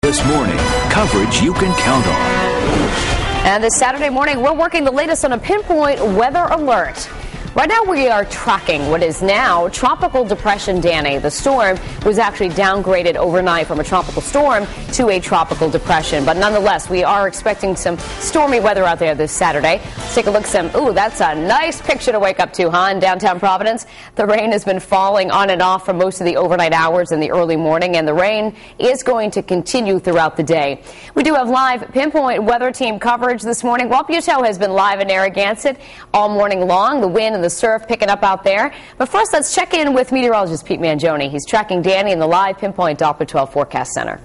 This morning, coverage you can count on. And this Saturday morning, we're working the latest on a pinpoint weather alert. Right now, we are tracking what is now Tropical Depression Danny. The storm was actually downgraded overnight from a tropical storm to a tropical depression. But nonetheless, we are expecting some stormy weather out there this Saturday. Let's take a look. Ooh, that's a nice picture to wake up to, huh, in downtown Providence. The rain has been falling on and off for most of the overnight hours in the early morning, and the rain is going to continue throughout the day. We do have live pinpoint weather team coverage this morning. Walt Buteau has been live in Narragansett all morning long. The wind and the surf picking up out there. But first, let's check in with meteorologist Pete Mangione. He's tracking Danny in the live Pinpoint Doppler 12 Forecast Center.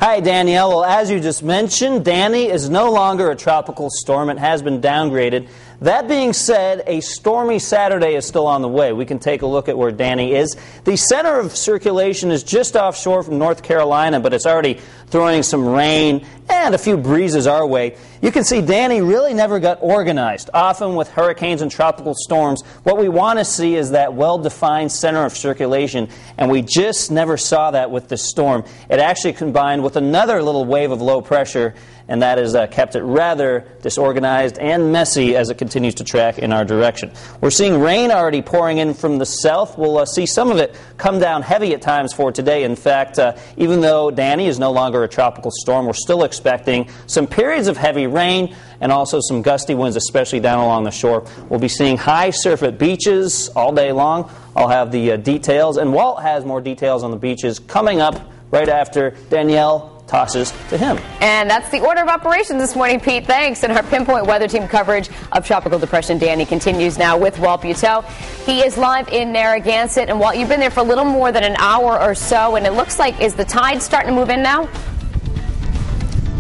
Hi, Danielle. Well, as you just mentioned, Danny is no longer a tropical storm. It has been downgraded. That being said, a stormy Saturday is still on the way. We can take a look at where Danny is. The center of circulation is just offshore from North Carolina, but it's already throwing some rain and a few breezes our way. You can see Danny really never got organized. Often with hurricanes and tropical storms, what we want to see is that well-defined center of circulation, and we just never saw that with this storm. It actually combined with another little wave of low pressure, and that has kept it rather disorganized and messy as it continues to track in our direction. We're seeing rain already pouring in from the south. We'll see some of it come down heavy at times for today. In fact, even though Danny is no longer a tropical storm, we're still expecting some periods of heavy rain and also some gusty winds, especially down along the shore. We'll be seeing high surf at beaches all day long. I'll have the details, and Walt has more details on the beaches coming up right after Danielle tosses to him. And that's the order of operations this morning, Pete. Thanks. And our pinpoint weather team coverage of Tropical Depression Danny continues now with Walt Buteau. He is live in Narragansett. And Walt, you've been there for a little more than an hour or so, and it looks like, is the tide starting to move in now?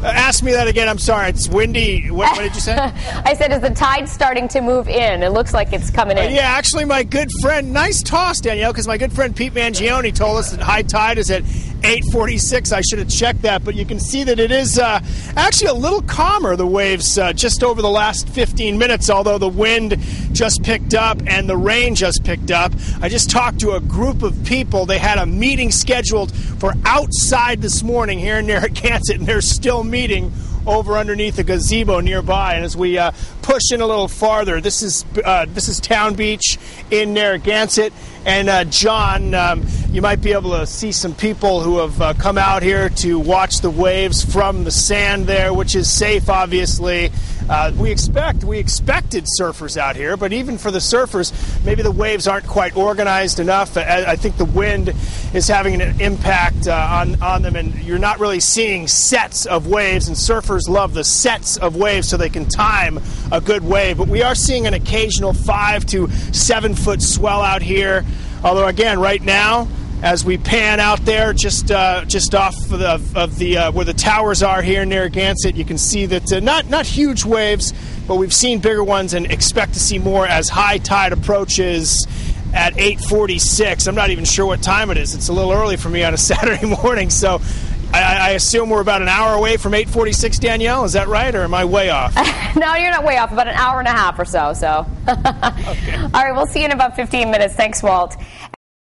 Ask me that again. I'm sorry. It's windy. What did you say? I said, is the tide starting to move in? It looks like it's coming in. Yeah, actually, my good friend, nice toss, Danielle, because my good friend Pete Mangione told us that high tide is at 8:46. I should have checked that, but you can see that it is actually a little calmer, the waves, just over the last 15 minutes, although the wind just picked up and the rain just picked up. I just talked to a group of people. They had a meeting scheduled for outside this morning here in Narragansett, and they're still meeting over underneath a gazebo nearby. And as we push in a little farther, this is Town Beach in Narragansett. And John, you might be able to see some people who have come out here to watch the waves from the sand there, which is safe, obviously. We expected surfers out here, but even for the surfers, maybe the waves aren't quite organized enough. I think the wind is having an impact on them, and you're not really seeing sets of waves, and surfers love the sets of waves so they can time a good wave. But we are seeing an occasional 5 to 7 foot swell out here, although again, right now, as we pan out there, just off of the where the towers are here in Narragansett, you can see that not huge waves, but we've seen bigger ones and expect to see more as high tide approaches at 8:46. I'm not even sure what time it is. It's a little early for me on a Saturday morning, so I assume we're about an hour away from 8:46, Danielle. Is that right, or am I way off? No, you're not way off. About an hour and a half or so. Okay. All right, we'll see you in about 15 minutes. Thanks, Walt.